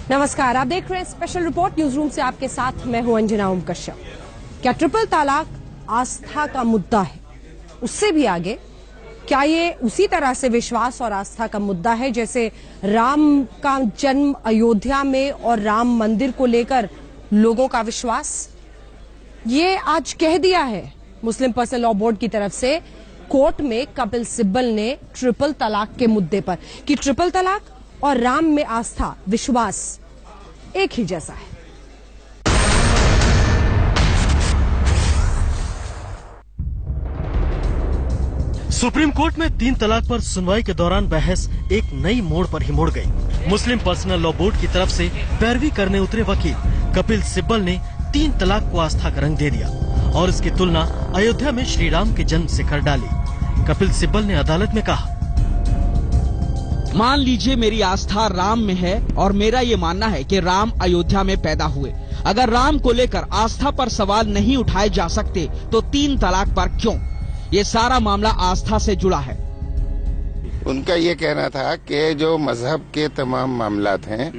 नमस्कार, आप देख रहे हैं स्पेशल रिपोर्ट न्यूज रूम से। आपके साथ मैं हूं अंजना ओम कश्यप। क्या ट्रिपल तलाक आस्था का मुद्दा है? उससे भी आगे, क्या ये उसी तरह से विश्वास और आस्था का मुद्दा है जैसे राम का जन्म अयोध्या में और राम मंदिर को लेकर लोगों का विश्वास? ये आज कह दिया है मुस्लिम पर्सनल लॉ बोर्ड की तरफ से कोर्ट में कपिल सिब्बल ने ट्रिपल तलाक के मुद्दे पर कि ट्रिपल तलाक और राम में आस्था विश्वास एक ही जैसा है। सुप्रीम कोर्ट में 3 तलाक पर सुनवाई के दौरान बहस एक नई मोड़ पर ही मुड़ गई। मुस्लिम पर्सनल लॉ बोर्ड की तरफ से पैरवी करने उतरे वकील कपिल सिब्बल ने 3 तलाक को आस्था का रंग दे दिया और इसकी तुलना अयोध्या में श्री राम के जन्म से कर डाली। कपिल सिब्बल ने अदालत में कहा, मान लीजिए मेरी आस्था राम में है और मेरा ये मानना है कि राम अयोध्या में पैदा हुए। अगर राम को लेकर आस्था पर सवाल नहीं उठाए जा सकते तो 3 तलाक पर क्यों? ये सारा मामला आस्था से जुड़ा है। उनका ये कहना था कि जो मजहब के तमाम मामलात हैं,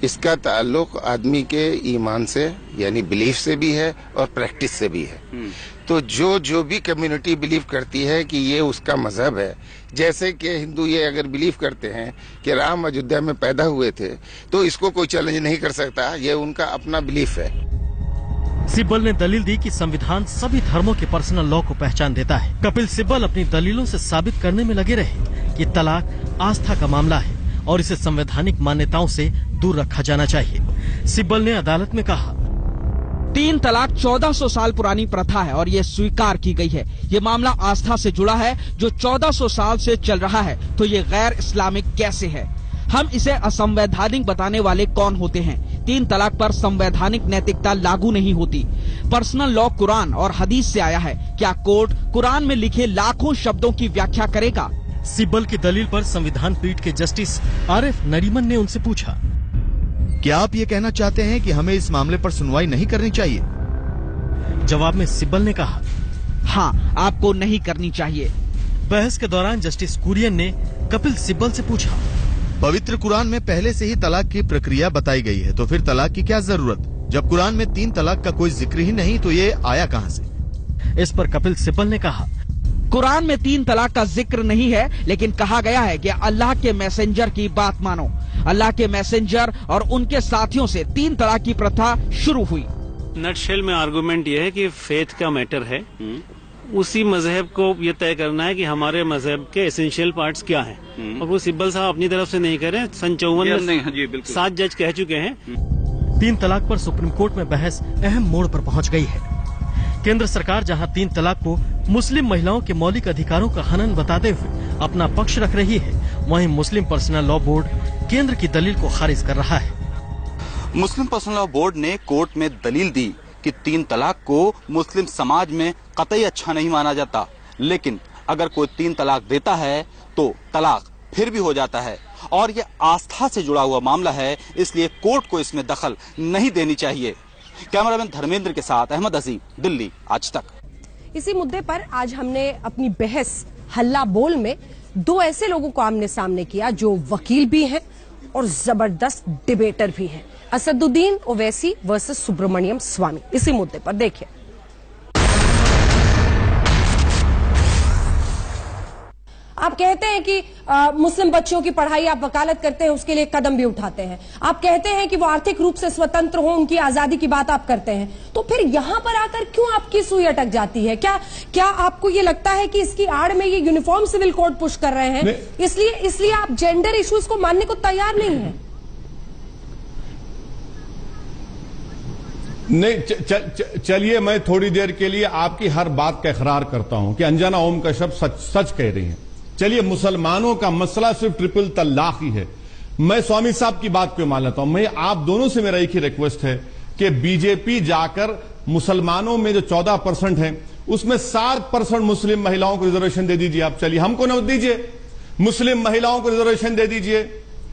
इसका ताल्लुक आदमी के ईमान से यानी बिलीफ से भी है और प्रैक्टिस से भी है। तो जो भी कम्युनिटी बिलीव करती है कि ये उसका मजहब है, जैसे कि हिंदू ये अगर बिलीव करते हैं कि राम अयोध्या में पैदा हुए थे, तो इसको कोई चैलेंज नहीं कर सकता। ये उनका अपना बिलीफ है। सिब्बल ने दलील दी कि संविधान सभी धर्मों के पर्सनल लॉ को पहचान देता है। कपिल सिब्बल अपनी दलीलों से साबित करने में लगे रहे कि तलाक आस्था का मामला है और इसे संवैधानिक मान्यताओं से दूर रखा जाना चाहिए। सिब्बल ने अदालत में कहा, 3 तलाक 1400 साल पुरानी प्रथा है और ये स्वीकार की गई है। ये मामला आस्था से जुड़ा है जो 1400 साल से चल रहा है, तो ये गैर इस्लामिक कैसे है? हम इसे असंवैधानिक बताने वाले कौन होते हैं? 3 तलाक पर संवैधानिक नैतिकता लागू नहीं होती। पर्सनल लॉ कुरान और हदीस से आया है। क्या कोर्ट कुरान में लिखे लाखों शब्दों की व्याख्या करेगा? सिब्बल की दलील पर संविधान पीठ के जस्टिस आरिफ नरीमन ने उनसे पूछा, क्या आप ये कहना चाहते हैं कि हमें इस मामले पर सुनवाई नहीं करनी चाहिए? जवाब में सिब्बल ने कहा, हाँ, आपको नहीं करनी चाहिए। बहस के दौरान जस्टिस कुरियन ने कपिल सिब्बल से पूछा, पवित्र कुरान में पहले से ही तलाक की प्रक्रिया बताई गई है, तो फिर तलाक की क्या जरूरत? जब कुरान में 3 तलाक का कोई जिक्र ही नहीं तो ये आया कहाँ से? इस पर कपिल सिब्बल ने कहा, कुरान में 3 तलाक का जिक्र नहीं है, लेकिन कहा गया है कि अल्लाह के मैसेंजर की बात मानो। अल्लाह के मैसेंजर और उनके साथियों से 3 तलाक की प्रथा शुरू हुई। नटशेल में आर्गुमेंट यह है कि फेथ का मैटर है। उसी मजहब को ये तय करना है कि हमारे मजहब के एसेंशियल पार्ट्स क्या हैं, और वो सिब्बल साहब अपनी तरफ से नहीं करें। सन 54 में 7 जज कह चुके हैं। 3 तलाक पर सुप्रीम कोर्ट में बहस अहम मोड़ पर पहुंच गई है। केंद्र सरकार जहां 3 तलाक को मुस्लिम महिलाओं के मौलिक अधिकारों का हनन बताते हुए अपना पक्ष रख रही है, वहीं मुस्लिम पर्सनल लॉ बोर्ड केंद्र की दलील को खारिज कर रहा है। मुस्लिम पर्सनल लॉ बोर्ड ने कोर्ट में दलील दी कि 3 तलाक को मुस्लिम समाज में कतई अच्छा नहीं माना जाता, लेकिन अगर कोई 3 तलाक देता है तो तलाक फिर भी हो जाता है और ये आस्था से जुड़ा हुआ मामला है, इसलिए कोर्ट को इसमें दखल नहीं देनी चाहिए। कैमरामैन धर्मेंद्र के साथ अहमद अजीम, दिल्ली आज तक। इसी मुद्दे पर आज हमने अपनी बहस हल्ला बोल में 2 ऐसे लोगों को आमने सामने किया जो वकील भी हैं और जबरदस्त डिबेटर भी हैं। असदुद्दीन ओवैसी वर्सेस सुब्रमण्यम स्वामी। इसी मुद्दे पर देखिए। आप कहते हैं कि मुस्लिम बच्चों की पढ़ाई आप वकालत करते हैं, उसके लिए कदम भी उठाते हैं। आप कहते हैं कि वो आर्थिक रूप से स्वतंत्र हो, उनकी आजादी की बात आप करते हैं। तो फिर यहां पर आकर क्यों आपकी सुई अटक जाती है? क्या आपको ये लगता है कि इसकी आड़ में ये यूनिफॉर्म सिविल कोड पुश कर रहे हैं, इसलिए आप जेंडर इश्यूज को मानने को तैयार नहीं है? नहीं, चलिए मैं थोड़ी देर के लिए आपकी हर बात का इकरार करता हूं कि अंजना ओम कश्यप सच कह रही हैं। चलिए, मुसलमानों का मसला सिर्फ ट्रिपल तलाक ही है। मैं स्वामी साहब की बात क्यों मान लेता हूं? मैं आप दोनों से मेरा एक ही रिक्वेस्ट है कि बीजेपी जाकर मुसलमानों में जो 14% है उसमें 7% मुस्लिम महिलाओं को रिजर्वेशन दे दीजिए। आप चलिए, हमको न दीजिए, मुस्लिम महिलाओं को रिजर्वेशन दे दीजिए।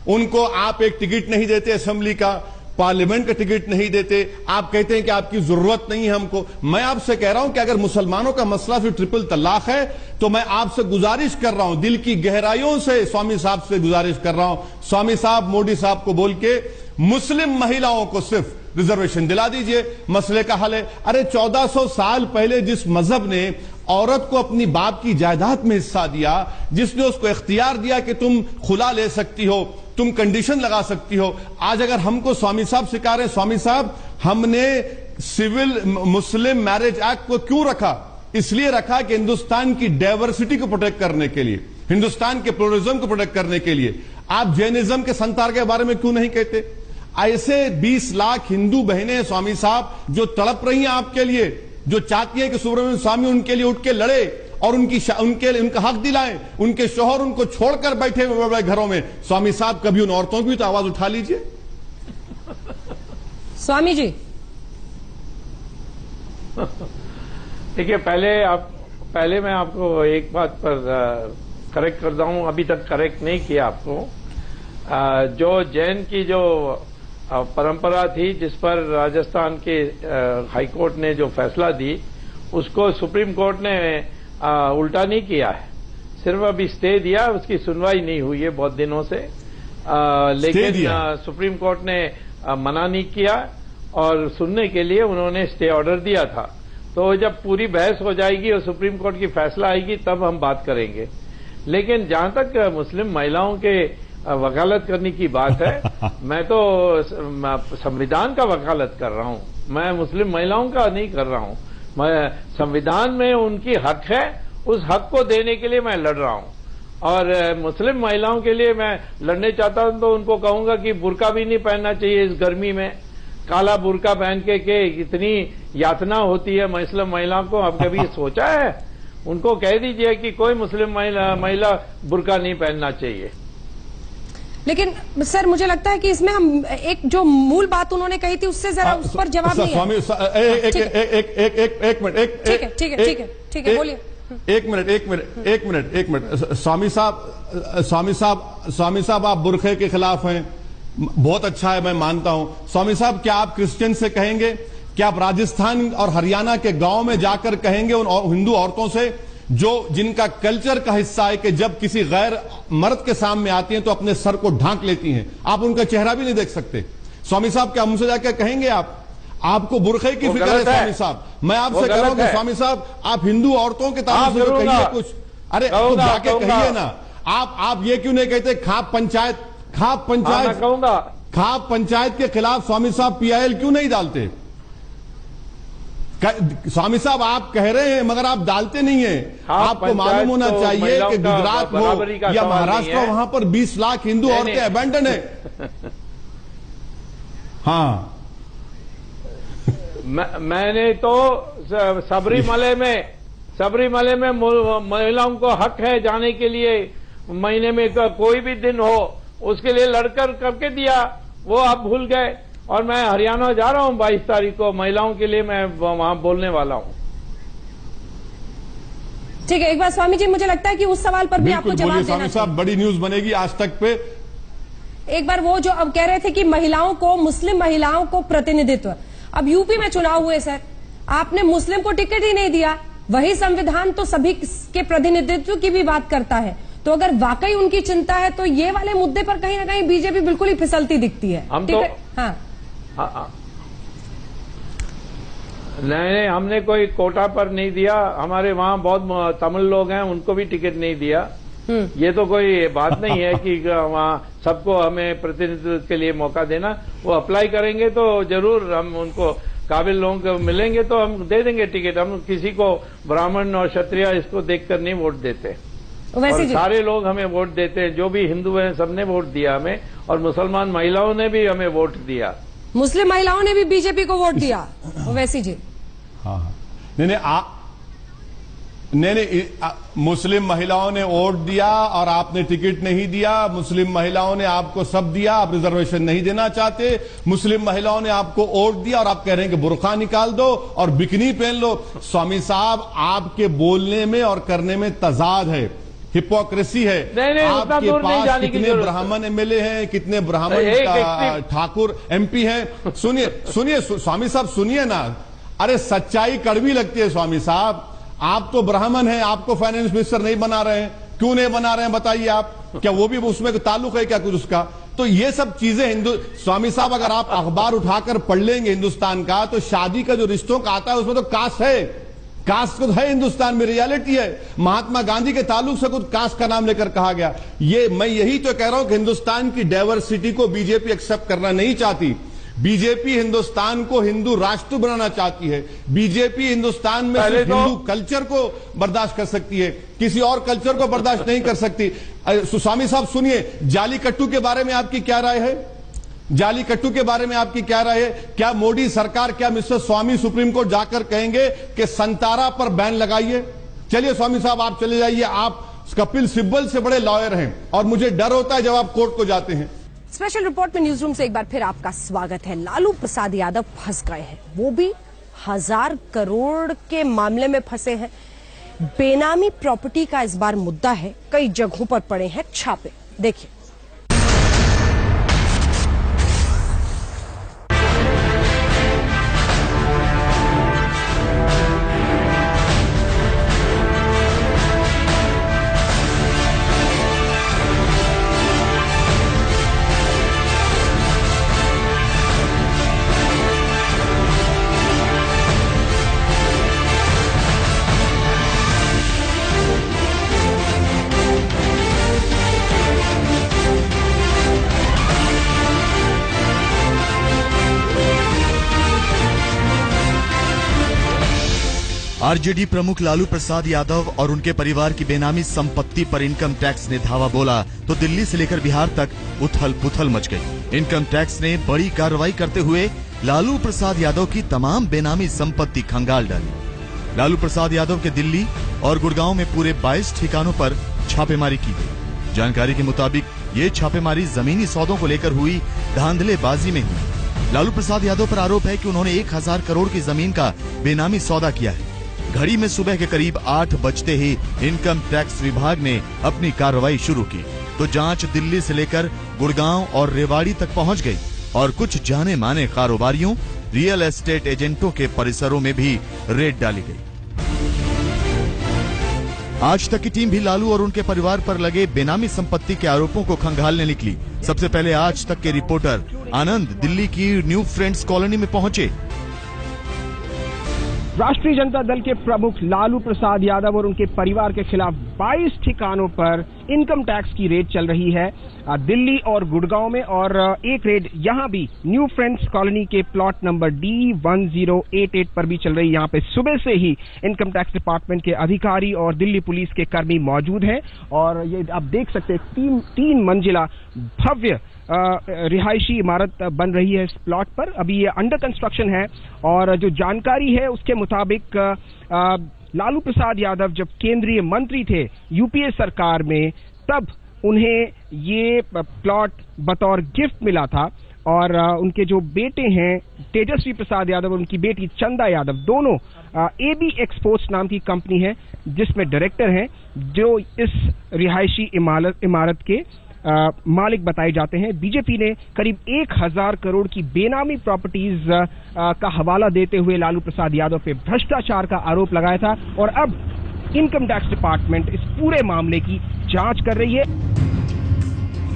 उनको आप एक टिकट नहीं देते असेंबली का, पार्लियामेंट का टिकट नहीं देते, आप कहते हैं कि आपकी जरूरत नहीं है हमको। मैं आपसे कह रहा हूं कि अगर मुसलमानों का मसला फिर ट्रिपल तलाक है तो मैं आपसे गुजारिश कर रहा हूं, दिल की गहराइयों से स्वामी साहब से गुजारिश कर रहा हूं, स्वामी साहब मोदी साहब को बोल के मुस्लिम महिलाओं को सिर्फ रिजर्वेशन दिला दीजिए, मसले का हल है। अरे 1400 साल पहले जिस मजहब ने औरत को अपनी बाप की जायदाद में हिस्सा दिया, जिसने उसको इख्तियार दिया कि तुम खुला ले सकती हो, तुम कंडीशन लगा सकती हो, आज अगर हमको स्वामी साहब सिखा रहे हैं, स्वामी साहब हमने सिविल मुस्लिम मैरिज एक्ट को क्यों रखा? इसलिए रखा कि हिंदुस्तान की डाइवर्सिटी को प्रोटेक्ट करने के लिए, हिंदुस्तान के प्लुरलिज्म को प्रोटेक्ट करने के लिए। आप जैनिज्म के संतार के बारे में क्यों नहीं कहते? ऐसे 20 लाख हिंदू बहनें स्वामी साहब जो तड़प रही हैं आपके लिए, जो चाहती है कि सुब्रमण्यम स्वामी उनके लिए उठ के लड़े और उनका हक दिलाएं, उनके शौहर उनको छोड़कर बैठे हुए बड़े घरों में। स्वामी साहब कभी उन औरतों की तो आवाज उठा लीजिए। स्वामी जी देखिए, पहले मैं आपको एक बात पर करेक्ट करता हूं, अभी तक करेक्ट नहीं किया आपको। जो जैन की जो परंपरा थी, जिस पर राजस्थान के हाई कोर्ट ने जो फैसला दी, उसको सुप्रीम कोर्ट ने उल्टा नहीं किया है, सिर्फ अभी स्टे दिया, उसकी सुनवाई नहीं हुई है बहुत दिनों से। लेकिन सुप्रीम कोर्ट ने मना नहीं किया और सुनने के लिए उन्होंने स्टे ऑर्डर दिया था। तो जब पूरी बहस हो जाएगी और सुप्रीम कोर्ट की फैसला आएगी तब हम बात करेंगे। लेकिन जहां तक मुस्लिम महिलाओं के वकालत करने की बात है, मैं तो संविधान का वकालत कर रहा हूं, मैं मुस्लिम महिलाओं का नहीं कर रहा हूं। मैं संविधान में उनकी हक है, उस हक को देने के लिए मैं लड़ रहा हूं। और मुस्लिम महिलाओं के लिए मैं लड़ने चाहता हूं तो उनको कहूंगा कि बुर्का भी नहीं पहनना चाहिए इस गर्मी में। काला बुर्का पहन के इतनी यातना होती है मुस्लिम महिलाओं को, अब कभी सोचा है? उनको कह दीजिए कि कोई मुस्लिम महिला बुर्का नहीं पहनना चाहिए। लेकिन सर मुझे लगता है कि इसमें हम एक जो मूल बात उन्होंने कही थी उससे जरा उस पर जवाब नहीं है। एक मिनट, ठीक है, बोलिए। एक मिनट। स्वामी साहब आप बुरखे के खिलाफ हैं, बहुत अच्छा है, मैं मानता हूं। स्वामी साहब, क्या आप क्रिश्चियन से कहेंगे, क्या आप राजस्थान और हरियाणा के गांव में जाकर कहेंगे उन हिंदू औरतों से जिनका कल्चर का हिस्सा है कि जब किसी गैर मर्द के सामने आती हैं तो अपने सर को ढांक लेती हैं, आप उनका चेहरा भी नहीं देख सकते? स्वामी साहब, क्या मुझसे जाकर कहेंगे आपको बुरखे की फिक्र है? स्वामी साहब, मैं आपसे कह रहा हूं कि स्वामी साहब आप हिंदू औरतों के ताल्लुक से कहिए कुछ। अरे तो जाके कहिए ना। आप ये क्यों नहीं कहते खाप पंचायत के खिलाफ स्वामी साहब PIL क्यों नहीं डालते? स्वामी साहब, आप कह रहे हैं मगर आप डालते नहीं हैं। आपको मालूम होना चाहिए कि गुजरात हो या महाराष्ट्र हो, वहां पर 20 लाख हिंदू औरतें अबैंडन है। हाँ, मैंने तो सबरीमले में महिलाओं को हक है जाने के लिए, महीने में कोई भी दिन हो उसके लिए लड़कर करके दिया, वो आप भूल गए। और मैं हरियाणा जा रहा हूं 22 तारीख को, महिलाओं के लिए मैं वहां बोलने वाला हूं। ठीक है, एक बार स्वामी जी मुझे लगता है कि उस सवाल पर भी आपको जवाब देना स्वामी साहब, बड़ी न्यूज बनेगी आज तक पे। एक बार वो जो अब कह रहे थे कि महिलाओं को, मुस्लिम महिलाओं को प्रतिनिधित्व, अब यूपी में चुनाव हुए सर, आपने मुस्लिम को टिकट ही नहीं दिया। वही संविधान तो सभी के प्रतिनिधित्व की भी बात करता है। तो अगर वाकई उनकी चिंता है तो ये वाले मुद्दे पर कहीं ना कहीं बीजेपी बिल्कुल ही फिसलती दिखती है। हम तो नहीं, हमने कोई कोटा पर नहीं दिया। हमारे वहां बहुत तमिल लोग हैं, उनको भी टिकट नहीं दिया। ये तो कोई बात नहीं है कि वहां सबको हमें प्रतिनिधित्व के लिए मौका देना। वो अप्लाई करेंगे तो जरूर हम उनको काबिल लोगों को मिलेंगे तो हम दे देंगे टिकट। हम किसी को ब्राह्मण और क्षत्रिय इसको देखकर नहीं वोट देते। और सारे लोग हमें वोट देते हैं, जो भी हिंदू हैं सबने वोट दिया हमें, और मुसलमान महिलाओं ने भी हमें वोट दिया। मुस्लिम महिलाओं ने भी बीजेपी को वोट दिया। ओवैसी जी, हाँ, नहीं, मुस्लिम महिलाओं ने वोट दिया और आपने टिकट नहीं दिया। मुस्लिम महिलाओं ने आपको सब दिया, आप रिजर्वेशन नहीं देना चाहते। मुस्लिम महिलाओं ने आपको वोट दिया और आप कह रहे हैं कि बुर्का निकाल दो और बिकनी पहन लो। स्वामी साहब, आपके बोलने में और करने में तजाद है, हिपोक्रेसी है। नहीं, आपके पास कितने ब्राह्मण MLA हैं, कितने ब्राह्मण ठाकुर MP हैं? सुनिए स्वामी साहब, सुनिए ना। अरे सच्चाई कड़वी लगती है स्वामी साहब। आप तो ब्राह्मण हैं, आपको फाइनेंस मिनिस्टर नहीं बना रहे हैं। क्यों नहीं बना रहे हैं बताइए आप? क्या वो भी उसमें ताल्लुक है क्या कुछ उसका? तो ये सब चीजें स्वामी साहब, अगर आप अखबार उठाकर पढ़ लेंगे हिंदुस्तान का, तो शादी का जो रिश्तों का आता है उसमें तो कास्ट है, कास्ट तो है हिंदुस्तान में, रियलिटी है। महात्मा गांधी के ताल्लुक से कुछ कास्ट का नाम लेकर कहा गया। ये मैं यही तो कह रहा हूं कि हिंदुस्तान की डाइवर्सिटी को बीजेपी एक्सेप्ट करना नहीं चाहती। बीजेपी हिंदुस्तान को हिंदू राष्ट्र बनाना चाहती है। बीजेपी हिंदुस्तान में सिर्फ हिंदू कल्चर को बर्दाश्त कर सकती है, किसी और कल्चर को बर्दाश्त नहीं कर सकती। स्वामी साहब सुनिए, जालीकट्टू के बारे में आपकी क्या राय है? जालीकट्टू के बारे में आपकी क्या राय है? क्या मोदी सरकार, क्या मिस्टर स्वामी सुप्रीम कोर्ट जाकर कहेंगे कि संतारा पर बैन लगाइए? चलिए स्वामी साहब आप चले जाइए, आप कपिल सिब्बल से बड़े लॉयर हैं और मुझे डर होता है जब आप कोर्ट को जाते हैं। स्पेशल रिपोर्ट में न्यूज रूम से एक बार फिर आपका स्वागत है। लालू प्रसाद यादव फंस गए हैं, वो भी 1000 करोड़ के मामले में फंसे हैं। बेनामी प्रॉपर्टी का इस बार मुद्दा है, कई जगहों पर पड़े हैं छापे, देखिए। आरजेडी प्रमुख लालू प्रसाद यादव और उनके परिवार की बेनामी संपत्ति पर इनकम टैक्स ने धावा बोला तो दिल्ली से लेकर बिहार तक उथल पुथल मच गई। इनकम टैक्स ने बड़ी कार्रवाई करते हुए लालू प्रसाद यादव की तमाम बेनामी संपत्ति खंगाल डाली। लालू प्रसाद यादव के दिल्ली और गुड़गांव में पूरे 22 ठिकानों पर छापेमारी की गई। जानकारी के मुताबिक ये छापेमारी जमीनी सौदों को लेकर हुई धांधलेबाजी में हुई। लालू प्रसाद यादव पर आरोप है कि उन्होंने 1000 करोड़ की जमीन का बेनामी सौदा किया है। घड़ी में सुबह के करीब 8 बजते ही इनकम टैक्स विभाग ने अपनी कार्रवाई शुरू की तो जांच दिल्ली से लेकर गुड़गांव और रेवाड़ी तक पहुंच गई और कुछ जाने माने कारोबारियों, रियल एस्टेट एजेंटों के परिसरों में भी रेड डाली गई। आज तक की टीम भी लालू और उनके परिवार पर लगे बेनामी संपत्ति के आरोपों को खंगालने निकली। सबसे पहले आज तक के रिपोर्टर आनंद दिल्ली की न्यू फ्रेंड्स कॉलोनी में पहुंचे। राष्ट्रीय जनता दल के प्रमुख लालू प्रसाद यादव और उनके परिवार के खिलाफ 22 ठिकानों पर इनकम टैक्स की रेड चल रही है दिल्ली और गुड़गांव में, और एक रेड यहां भी न्यू फ्रेंड्स कॉलोनी के प्लॉट नंबर D1088 पर भी चल रही है। यहां पे सुबह से ही इनकम टैक्स डिपार्टमेंट के अधिकारी और दिल्ली पुलिस के कर्मी मौजूद हैं और ये आप देख सकते हैं तीन मंजिला भव्य रिहायशी इमारत बन रही है इस प्लॉट पर। अभी ये अंडर कंस्ट्रक्शन है और जो जानकारी है उसके मुताबिक लालू प्रसाद यादव जब केंद्रीय मंत्री थे यूपीए सरकार में, तब उन्हें ये प्लॉट बतौर गिफ्ट मिला था और उनके जो बेटे हैं तेजस्वी प्रसाद यादव और उनकी बेटी चंदा यादव, दोनों AB एक्सपोर्ट्स नाम की कंपनी है जिसमें डायरेक्टर हैं, जो इस रिहायशी इमारत के मालिक बताए जाते हैं। बीजेपी ने करीब 1000 करोड़ की बेनामी प्रॉपर्टीज का हवाला देते हुए लालू प्रसाद यादव पे भ्रष्टाचार का आरोप लगाया था और अब इनकम टैक्स डिपार्टमेंट इस पूरे मामले की जांच कर रही है।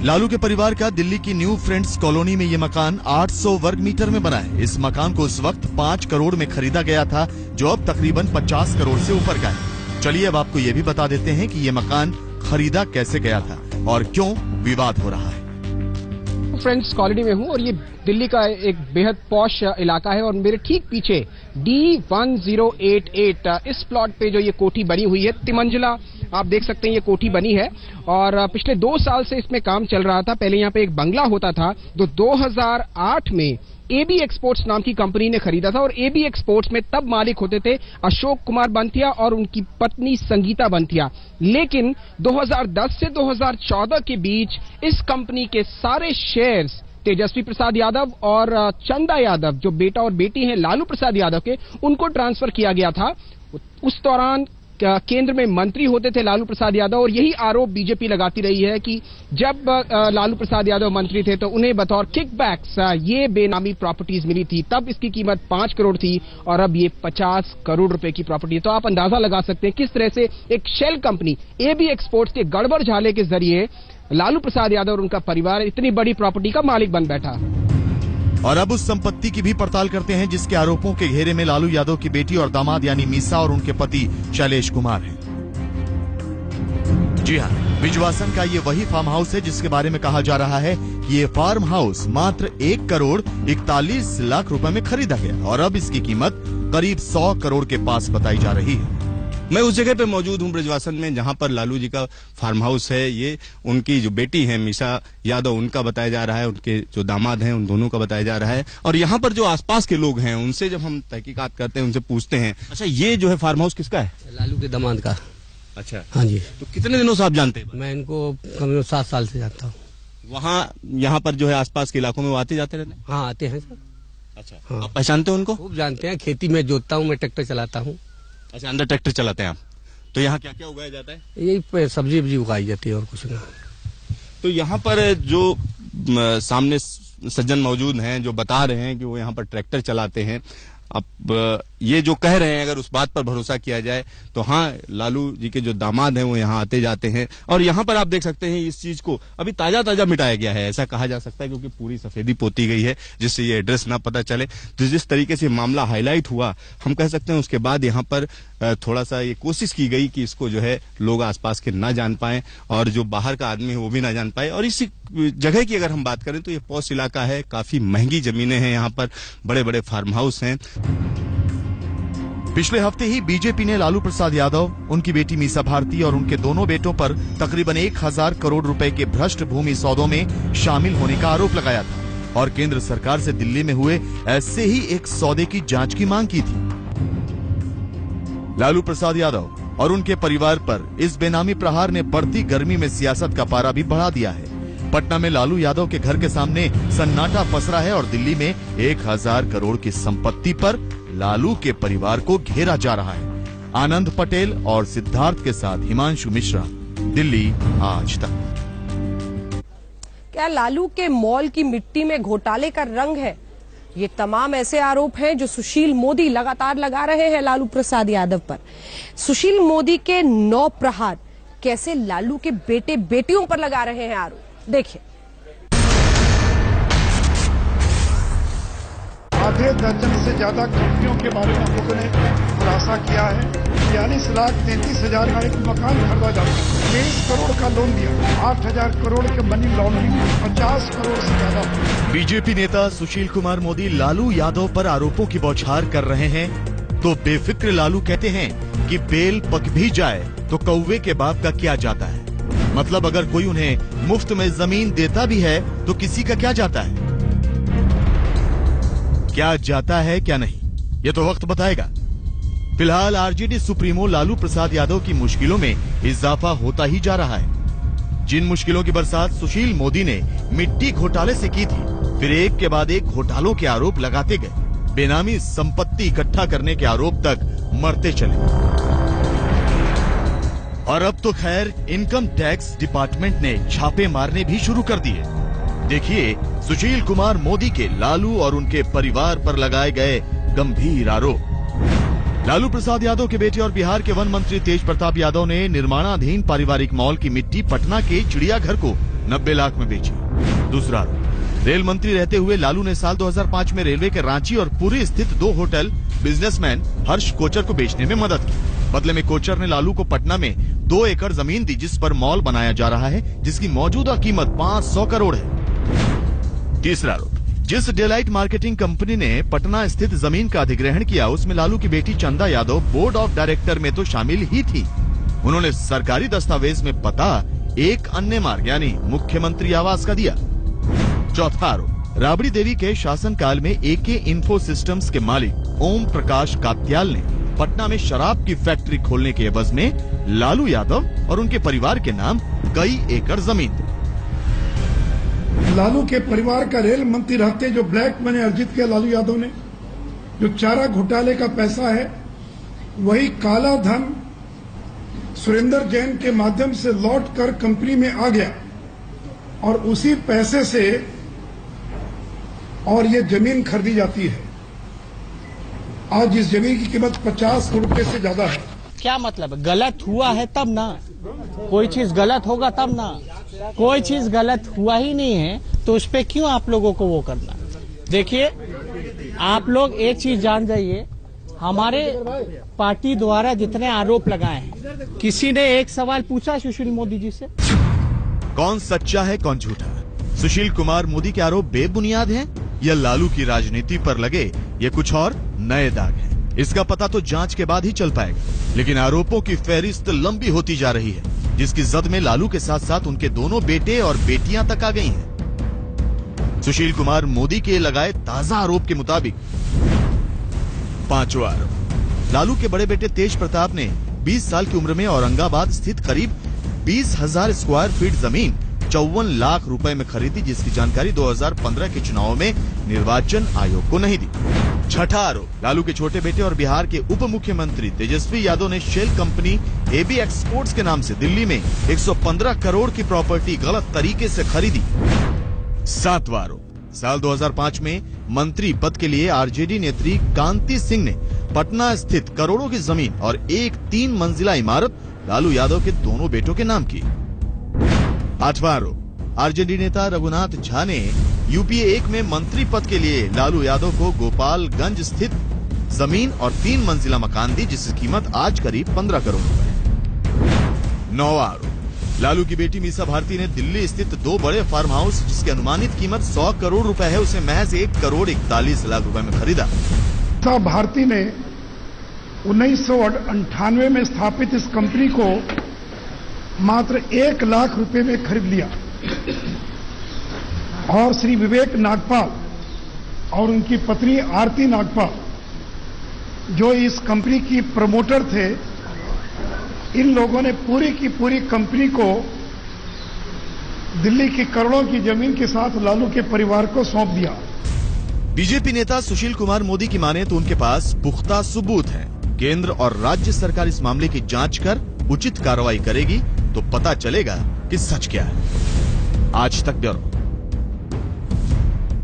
लालू के परिवार का दिल्ली की न्यू फ्रेंड्स कॉलोनी में ये मकान 800 वर्ग मीटर में बना है। इस मकान को उस वक्त 5 करोड़ में खरीदा गया था, जो अब तकरीबन 50 करोड़ से ऊपर का है। चलिए अब आपको ये भी बता देते हैं कि ये मकान खरीदा कैसे गया था और क्यों विवाद हो रहा है। फ्रेंड्स कॉलोनी में हूँ और ये दिल्ली का एक बेहद पॉश इलाका है और मेरे ठीक पीछे D1088 इस प्लॉट पे जो ये कोठी बनी हुई है, तिमंजिला आप देख सकते हैं ये कोठी बनी है और पिछले 2 साल से इसमें काम चल रहा था। पहले यहाँ पे एक बंगला होता था जो 2008 में AB एक्सपोर्ट्स नाम की कंपनी ने खरीदा था और AB एक्सपोर्ट्स में तब मालिक होते थे अशोक कुमार बंथिया और उनकी पत्नी संगीता बंथिया। लेकिन 2010 से 2014 के बीच इस कंपनी के सारे शेयर्स तेजस्वी प्रसाद यादव और चंदा यादव, जो बेटा और बेटी हैं लालू प्रसाद यादव के, उनको ट्रांसफर किया गया था। उस दौरान केंद्र में मंत्री होते थे लालू प्रसाद यादव और यही आरोप बीजेपी लगाती रही है कि जब लालू प्रसाद यादव मंत्री थे तो उन्हें बतौर किकबैक्स ये बेनामी प्रॉपर्टीज मिली थी। तब इसकी कीमत 5 करोड़ थी और अब ये 50 करोड़ रुपए की प्रॉपर्टी है। तो आप अंदाजा लगा सकते हैं किस तरह से एक शेल कंपनी AB एक्सपोर्ट्स के गड़बड़ झाले के जरिए लालू प्रसाद यादव और उनका परिवार इतनी बड़ी प्रॉपर्टी का मालिक बन बैठा। और अब उस संपत्ति की भी पड़ताल करते हैं जिसके आरोपों के घेरे में लालू यादव की बेटी और दामाद यानी मीसा और उनके पति शैलेश कुमार हैं। जी हाँ, बिजवासन का ये वही फार्म हाउस है जिसके बारे में कहा जा रहा है कि ये फार्म हाउस मात्र 1 करोड़ 41 लाख रुपए में खरीदा गया और अब इसकी कीमत करीब 100 करोड़ के पास बताई जा रही है। मैं उस जगह पे मौजूद हूँ ब्रजवासन में जहाँ पर लालू जी का फार्म हाउस है। ये उनकी जो बेटी है मीसा यादव उनका बताया जा रहा है, उनके जो दामाद हैं उन दोनों का बताया जा रहा है। और यहाँ पर जो आसपास के लोग हैं उनसे जब हम तहकीकात करते हैं, उनसे पूछते हैं, अच्छा ये जो है फार्म हाउस किसका है? लालू के दामाद का। अच्छा, हाँ जी। तो कितने दिनों से आप जानते हैं? मैं इनको कम से कम 7 साल से जानता हूँ। वहाँ यहाँ पर जो है आसपास के इलाकों में वो आते जाते रहते हैं? हाँ आते हैं सर। अच्छा, हाँ। आप पहचानते हैं उनको? खूब जानते हैं, खेती में जोतता हूँ, मैं ट्रैक्टर चलाता हूँ। अच्छा, अंदर ट्रैक्टर चलाते हैं आप। तो यहाँ क्या क्या उगाया जाता है? यही सब्जी वब्जी उगाई जाती है और कुछ ना। तो यहाँ पर जो सामने सज्जन मौजूद हैं जो बता रहे हैं कि वो यहाँ पर ट्रैक्टर चलाते हैं, अब ये जो कह रहे हैं अगर उस बात पर भरोसा किया जाए तो हाँ, लालू जी के जो दामाद हैं वो यहाँ आते जाते हैं। और यहाँ पर आप देख सकते हैं इस चीज को अभी ताजा ताजा मिटाया गया है, ऐसा कहा जा सकता है, क्योंकि पूरी सफेदी पोती गई है जिससे ये एड्रेस ना पता चले। तो जिस तरीके से मामला हाईलाइट हुआ, हम कह सकते हैं उसके बाद यहाँ पर थोड़ा सा ये कोशिश की गई कि इसको जो है लोग आसपास के ना जान पाए और जो बाहर का आदमी है वो भी ना जान पाए। और इस जगह की अगर हम बात करें तो ये पॉश इलाका है, काफी महंगी जमीनें हैं, यहाँ पर बड़े बड़े फार्म हाउस हैं। पिछले हफ्ते ही बीजेपी ने लालू प्रसाद यादव, उनकी बेटी मीसा भारती और उनके दोनों बेटों पर तकरीबन 1000 करोड़ रुपए के भ्रष्ट भूमि सौदों में शामिल होने का आरोप लगाया था और केंद्र सरकार से दिल्ली में हुए ऐसे ही एक सौदे की जांच की मांग की थी। लालू प्रसाद यादव और उनके परिवार पर इस बेनामी प्रहार ने बढ़ती गर्मी में सियासत का पारा भी बढ़ा दिया है। पटना में लालू यादव के घर के सामने सन्नाटा पसरा है और दिल्ली में 1000 करोड़ की संपत्ति पर लालू के परिवार को घेरा जा रहा है। आनंद पटेल और सिद्धार्थ के साथ हिमांशु मिश्रा, दिल्ली आज तक। क्या लालू के मॉल की मिट्टी में घोटाले का रंग है? ये तमाम ऐसे आरोप हैं जो सुशील मोदी लगातार लगा रहे हैं लालू प्रसाद यादव पर। सुशील मोदी के 9 प्रहार कैसे लालू के बेटे बेटियों पर लगा रहे हैं आरोप, देखिए। आधे दर्जन से ज्यादा कंपनियों के बारे में हम लोगों ने खुलासा किया है। 42,33,000 का एक मकान खरीदा जाता है, 23 करोड़ का लोन दिया, 8,000 करोड़ के मनी लॉन्ड्रिंग, 50 करोड़ से ज्यादा। बीजेपी नेता सुशील कुमार मोदी लालू यादव पर आरोपों की बौछार कर रहे हैं तो बेफिक्र लालू कहते हैं कि बेल पक भी जाए तो कौवे के बाप का क्या जाता है। मतलब अगर कोई उन्हें मुफ्त में जमीन देता भी है तो किसी का क्या जाता है, क्या जाता है क्या नहीं, ये तो वक्त बताएगा। फिलहाल आरजेडी सुप्रीमो लालू प्रसाद यादव की मुश्किलों में इजाफा होता ही जा रहा है। जिन मुश्किलों की बरसात सुशील मोदी ने मिट्टी घोटाले से की थी, फिर एक के बाद एक घोटालों के आरोप लगाते गए, बेनामी संपत्ति इकट्ठा करने के आरोप तक मरते चले। और अब तो खैर इनकम टैक्स डिपार्टमेंट ने छापे मारने भी शुरू कर दिए। देखिए सुशील कुमार मोदी के लालू और उनके परिवार पर लगाए गए गंभीर आरोप। लालू प्रसाद यादव के बेटे और बिहार के वन मंत्री तेज प्रताप यादव ने निर्माणाधीन पारिवारिक मॉल की मिट्टी पटना के चिड़ियाघर को 90 लाख में बेची। दूसरा आरोप, रेल मंत्री रहते हुए लालू ने साल 2005 में रेलवे के रांची और पुरी स्थित 2 होटल बिजनेसमैन हर्ष कोचर को बेचने में मदद की। बदले में कोचर ने लालू को पटना में 2 एकड़ जमीन दी जिस पर मॉल बनाया जा रहा है, जिसकी मौजूदा कीमत 500 करोड़ है। तीसरा आरोप, जिस डेलाइट मार्केटिंग कंपनी ने पटना स्थित जमीन का अधिग्रहण किया उसमें लालू की बेटी चंदा यादव बोर्ड ऑफ डायरेक्टर में तो शामिल ही थी। उन्होंने सरकारी दस्तावेज में पता एक अन्य मार्ग यानी मुख्यमंत्री आवास का दिया। चौथा आरोप, राबड़ी देवी के शासनकाल में एके इन्फो सिस्टम्स के मालिक ओम प्रकाश कात्याल ने पटना में शराब की फैक्ट्री खोलने के एवज में लालू यादव और उनके परिवार के नाम कई एकड़ जमीन दी। लालू के परिवार का रेल मंत्री रहते जो ब्लैक मनी अर्जित किया लालू यादव ने, जो चारा घोटाले का पैसा है वही काला धन सुरेंद्र जैन के माध्यम से लौट कर कंपनी में आ गया और उसी पैसे से और ये जमीन खरीदी जाती है। आज इस जमीन की कीमत 50 करोड़ रुपए से ज्यादा है। क्या मतलब, गलत हुआ है तब ना, कोई चीज गलत होगा तब ना। कोई चीज गलत हुआ ही नहीं है तो उस पे क्यों आप लोगों को वो करना। देखिए, आप लोग एक चीज जान जाइए, हमारे पार्टी द्वारा जितने आरोप लगाए हैं, किसी ने एक सवाल पूछा सुशील मोदी जी से? कौन सच्चा है कौन झूठा? सुशील कुमार मोदी के आरोप बेबुनियाद हैं या लालू की राजनीति पर लगे ये कुछ और नए दाग हैं? इसका पता तो जांच के बाद ही चल पाएगा। लेकिन आरोपों की फहरिस्त लंबी होती जा रही है, जिसकी जद में लालू के साथ साथ उनके दोनों बेटे और बेटियां तक आ गई हैं। सुशील कुमार मोदी के लगाए ताजा आरोप के मुताबिक पांचवा आरोप, लालू के बड़े बेटे तेज प्रताप ने 20 साल की उम्र में औरंगाबाद स्थित करीब 20,000 स्क्वायर फीट जमीन 54 लाख रुपए में खरीदी, जिसकी जानकारी 2015 के चुनाव में निर्वाचन आयोग को नहीं दी। छठा आरोप, लालू के छोटे बेटे और बिहार के उप मुख्यमंत्री तेजस्वी यादव ने शेल कंपनी एबी एक्सपोर्ट्स के नाम से दिल्ली में 115 करोड़ की प्रॉपर्टी गलत तरीके से खरीदी। सातवां आरोप, साल 2005 में मंत्री पद के लिए आरजेडी नेत्री कांति सिंह ने पटना स्थित करोड़ों की जमीन और एक 3 मंजिला इमारत लालू यादव के दोनों बेटों के नाम की। आठवां आरोप, आरजेडी नेता रघुनाथ झा ने यूपीए 1 में मंत्री पद के लिए लालू यादव को गोपालगंज स्थित जमीन और 3 मंजिला मकान दी, जिसकी कीमत आज करीब 15 करोड़ रुपए। नौवां आरोप, लालू की बेटी मीसा भारती ने दिल्ली स्थित 2 बड़े फार्म हाउस, जिसकी अनुमानित कीमत 100 करोड़ रुपए है, उसे महज 1 करोड़ 41 लाख रुपए में खरीदा। मीसा भारती ने 1998 में स्थापित इस कंपनी को मात्र 1 लाख रुपए में खरीद लिया और श्री विवेक नागपाल और उनकी पत्नी आरती नागपाल, जो इस कंपनी की प्रमोटर थे, इन लोगों ने पूरी की पूरी कंपनी को दिल्ली की करोड़ों की जमीन के साथ लालू के परिवार को सौंप दिया। बीजेपी नेता सुशील कुमार मोदी की माने तो उनके पास पुख्ता सबूत हैं। केंद्र और राज्य सरकार इस मामले की जांच कर उचित कार्रवाई करेगी तो पता चलेगा कि सच क्या है। आज तक ब्यूरो।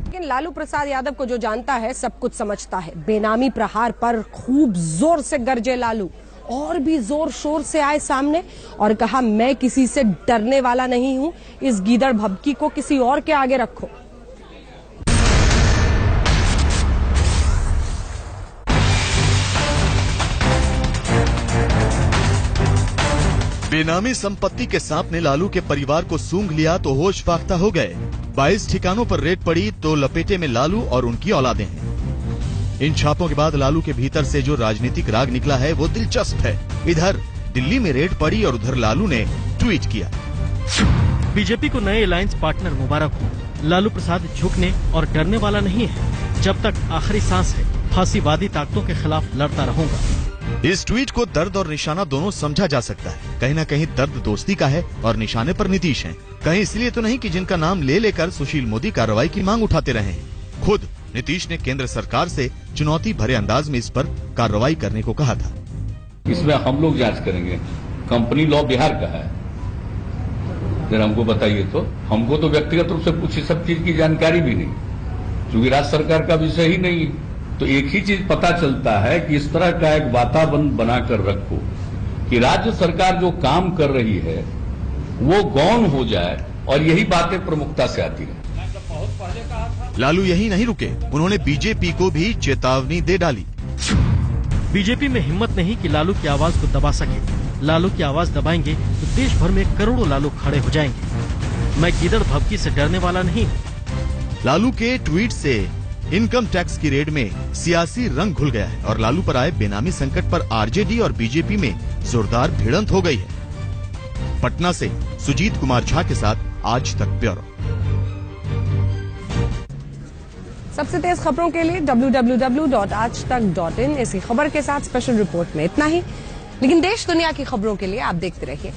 लेकिन लालू प्रसाद यादव को जो जानता है सब कुछ समझता है। बेनामी प्रहार पर खूब जोर से गरजे लालू, और भी जोर शोर से आए सामने और कहा, मैं किसी से डरने वाला नहीं हूं, इस गीदड़ भभकी को किसी और के आगे रखो। बेनामी संपत्ति के सांप ने लालू के परिवार को सूंघ लिया तो होश फाख्ता हो गए। 22 ठिकानों पर रेड पड़ी तो लपेटे में लालू और उनकी औलादें हैं। इन छापों के बाद लालू के भीतर से जो राजनीतिक राग निकला है वो दिलचस्प है। इधर दिल्ली में रेड पड़ी और उधर लालू ने ट्वीट किया। बीजेपी को नए अलायंस पार्टनर मुबारक हो। लालू प्रसाद झुकने और डरने वाला नहीं है। जब तक आखिरी सांस है, फांसीवादी ताकतों के खिलाफ लड़ता रहूंगा। इस ट्वीट को दर्द और निशाना दोनों समझा जा सकता है। कहीं न कहीं दर्द दोस्ती का है और निशाने पर नीतीश हैं। कहीं इसलिए तो नहीं कि जिनका नाम ले लेकर सुशील मोदी कार्रवाई की मांग उठाते रहे हैं। खुद नीतीश ने केंद्र सरकार से चुनौती भरे अंदाज में इस पर कार्रवाई करने को कहा था। इसमें हम लोग जांच करेंगे। कंपनी लॉ बिहार का है, फिर हमको बताइए। तो हमको तो व्यक्तिगत रूप से कुछ सब चीज की जानकारी भी नहीं, क्योंकि राज्य सरकार का विषय ही नहीं। तो एक ही चीज पता चलता है कि इस तरह का एक वातावरण बनाकर रखो कि राज्य सरकार जो काम कर रही है वो गौण हो जाए, और यही बातें प्रमुखता से आती है। लालू यही नहीं रुके, उन्होंने बीजेपी को भी चेतावनी दे डाली। बीजेपी में हिम्मत नहीं कि लालू की आवाज को दबा सके। लालू की आवाज दबाएंगे तो देश भर में करोड़ों लालू खड़े हो जाएंगे। मैं गीदड़ भभकी से डरने वाला नहीं हूँ। लालू के ट्वीट से इनकम टैक्स की रेड में सियासी रंग घुल गया है और लालू पर आए बेनामी संकट पर आरजेडी और बीजेपी में जोरदार भिड़ंत हो गई है। पटना से सुजीत कुमार झा के साथ आज तक ब्यूरो। सबसे तेज खबरों के लिए www.aajtak.in। इसी खबर के साथ स्पेशल रिपोर्ट में इतना ही, लेकिन देश दुनिया की खबरों के लिए आप देखते रहिए